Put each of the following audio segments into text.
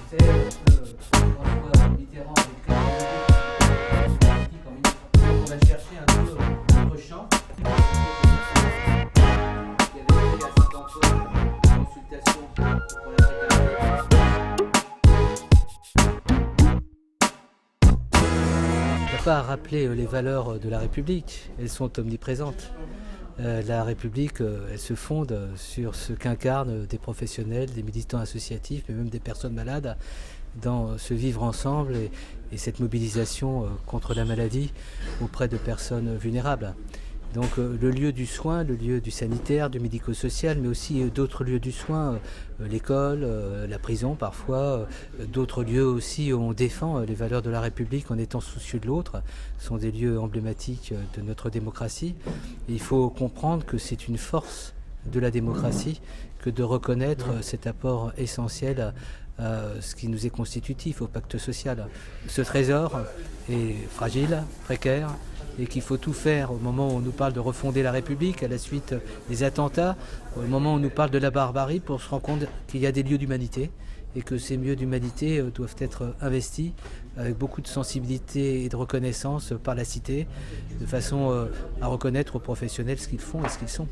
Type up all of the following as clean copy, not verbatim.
sait que François Mitterrand est très politique en 1930. On va chercher un peu notre champ. Il y avait été à Saint-Antoine une consultation pour la fraternité. Il n'y a pas à rappeler les valeurs de la République, elles sont omniprésentes. La République, elle se fonde sur ce qu'incarnent des professionnels, des militants associatifs, mais même des personnes malades, dans ce vivre ensemble et cette mobilisation contre la maladie auprès de personnes vulnérables. Donc le lieu du soin, le lieu du sanitaire, du médico-social, mais aussi d'autres lieux du soin, l'école, la prison parfois, d'autres lieux aussi où on défend les valeurs de la République en étant soucieux de l'autre, sont des lieux emblématiques de notre démocratie. Et il faut comprendre que c'est une force de la démocratie que de reconnaître cet apport essentiel à ce qui nous est constitutif, au pacte social. Ce trésor est fragile, précaire, et qu'il faut tout faire au moment où on nous parle de refonder la République, à la suite des attentats, au moment où on nous parle de la barbarie, pour se rendre compte qu'il y a des lieux d'humanité et que ces lieux d'humanité doivent être investis avec beaucoup de sensibilité et de reconnaissance par la cité, de façon à reconnaître aux professionnels ce qu'ils font et ce qu'ils sont.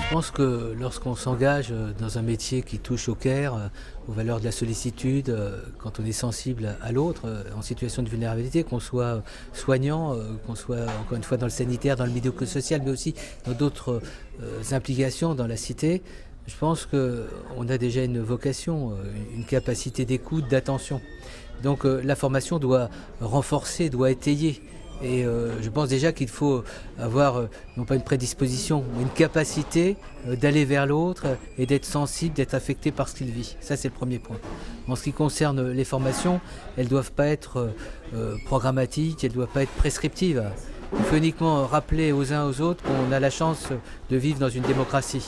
Je pense que lorsqu'on s'engage dans un métier qui touche au care, aux valeurs de la sollicitude, quand on est sensible à l'autre, en situation de vulnérabilité, qu'on soit soignant, qu'on soit encore une fois dans le sanitaire, dans le médico-social, mais aussi dans d'autres implications dans la cité, je pense qu'on a déjà une vocation, une capacité d'écoute, d'attention. Donc la formation doit renforcer, doit étayer. Et je pense déjà qu'il faut avoir, non pas une prédisposition, mais une capacité d'aller vers l'autre et d'être sensible, d'être affecté par ce qu'il vit. Ça, c'est le premier point. En ce qui concerne les formations, elles ne doivent pas être programmatiques, elles ne doivent pas être prescriptives. Il faut uniquement rappeler aux uns aux autres qu'on a la chance de vivre dans une démocratie,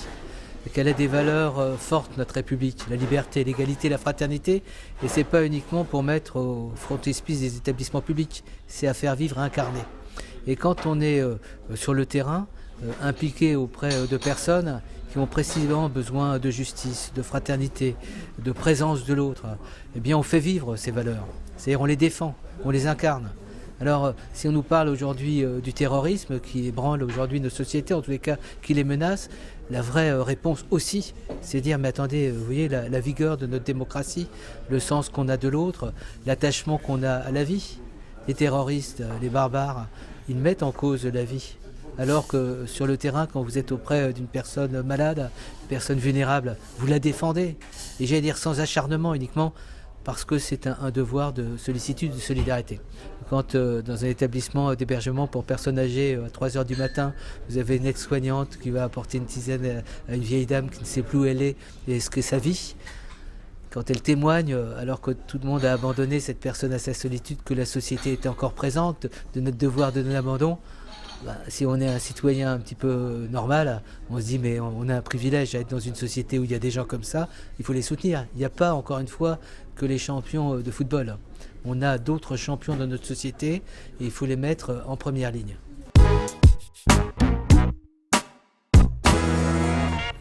qu'elle a des valeurs fortes, notre République, la liberté, l'égalité, la fraternité, et c'est pas uniquement pour mettre au frontispice des établissements publics, c'est à faire vivre, à incarner. Et quand on est sur le terrain, impliqué auprès de personnes qui ont précisément besoin de justice, de fraternité, de présence de l'autre, eh bien on fait vivre ces valeurs, c'est-à-dire on les défend, on les incarne. Alors, si on nous parle aujourd'hui du terrorisme qui ébranle aujourd'hui nos sociétés, en tous les cas qui les menace, la vraie réponse aussi, c'est dire, mais attendez, vous voyez la vigueur de notre démocratie, le sens qu'on a de l'autre, l'attachement qu'on a à la vie. Les terroristes, les barbares, ils mettent en cause la vie. Alors que sur le terrain, quand vous êtes auprès d'une personne malade, une personne vulnérable, vous la défendez. Et j'allais dire sans acharnement, uniquement parce que c'est un devoir de sollicitude, de solidarité. Quand dans un établissement d'hébergement pour personnes âgées à 3 h du matin, vous avez une aide-soignante qui va apporter une tisane à une vieille dame qui ne sait plus où elle est et ce que ça vit, quand elle témoigne, alors que tout le monde a abandonné cette personne à sa solitude, que la société était encore présente, de notre devoir de non-abandon, si on est un citoyen un petit peu normal, on se dit mais on a un privilège à être dans une société où il y a des gens comme ça, il faut les soutenir. Il n'y a pas, encore une fois, que les champions de football. On a d'autres champions dans notre société et il faut les mettre en première ligne.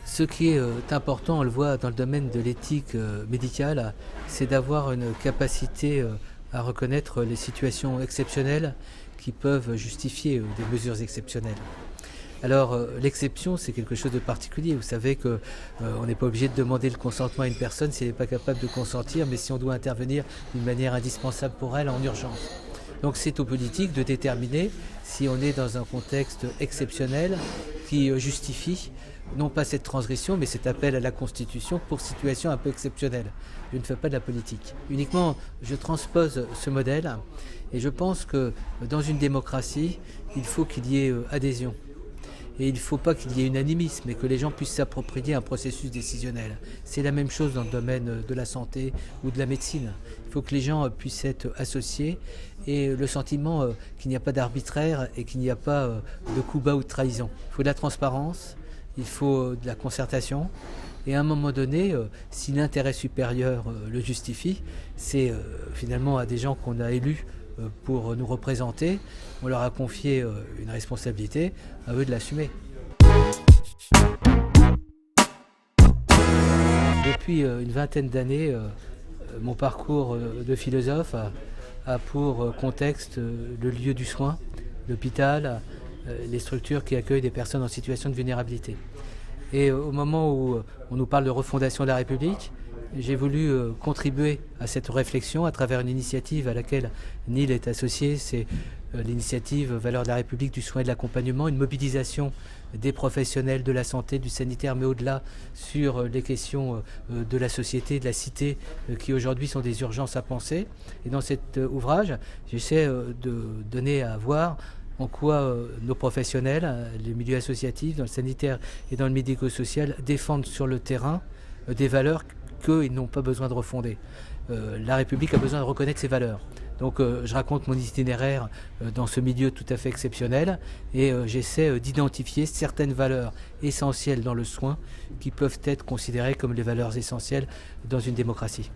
Ce qui est important, on le voit dans le domaine de l'éthique médicale, c'est d'avoir une capacité à reconnaître les situations exceptionnelles qui peuvent justifier des mesures exceptionnelles. Alors l'exception, c'est quelque chose de particulier. Vous savez qu'on n'est pas obligé de demander le consentement à une personne si elle n'est pas capable de consentir, mais si on doit intervenir d'une manière indispensable pour elle en urgence. Donc c'est aux politiques de déterminer si on est dans un contexte exceptionnel qui justifie non pas cette transgression, mais cet appel à la Constitution pour situation un peu exceptionnelle. Je ne fais pas de la politique. Uniquement, je transpose ce modèle et je pense que dans une démocratie, il faut qu'il y ait adhésion. Et il ne faut pas qu'il y ait unanimisme et que les gens puissent s'approprier un processus décisionnel. C'est la même chose dans le domaine de la santé ou de la médecine. Il faut que les gens puissent être associés et le sentiment qu'il n'y a pas d'arbitraire et qu'il n'y a pas de coup bas ou de trahison. Il faut de la transparence, il faut de la concertation et à un moment donné, si l'intérêt supérieur le justifie, c'est finalement à des gens qu'on a élus pour nous représenter, on leur a confié une responsabilité, à eux de l'assumer. Depuis une vingtaine d'années, mon parcours de philosophe a pour contexte le lieu du soin, l'hôpital, les structures qui accueillent des personnes en situation de vulnérabilité. Et au moment où on nous parle de refondation de la République, j'ai voulu contribuer à cette réflexion à travers une initiative à laquelle NIL est associée. C'est l'initiative Valeurs de la République du soin et de l'accompagnement, une mobilisation des professionnels de la santé, du sanitaire, mais au-delà sur les questions de la société, de la cité, qui aujourd'hui sont des urgences à penser. Et dans cet ouvrage, j'essaie de donner à voir en quoi nos professionnels, les milieux associatifs, dans le sanitaire et dans le médico-social, défendent sur le terrain des valeurs qu'ils n'ont pas besoin de refonder. La République a besoin de reconnaître ses valeurs. Donc je raconte mon itinéraire dans ce milieu tout à fait exceptionnel et j'essaie d'identifier certaines valeurs essentielles dans le soin qui peuvent être considérées comme les valeurs essentielles dans une démocratie.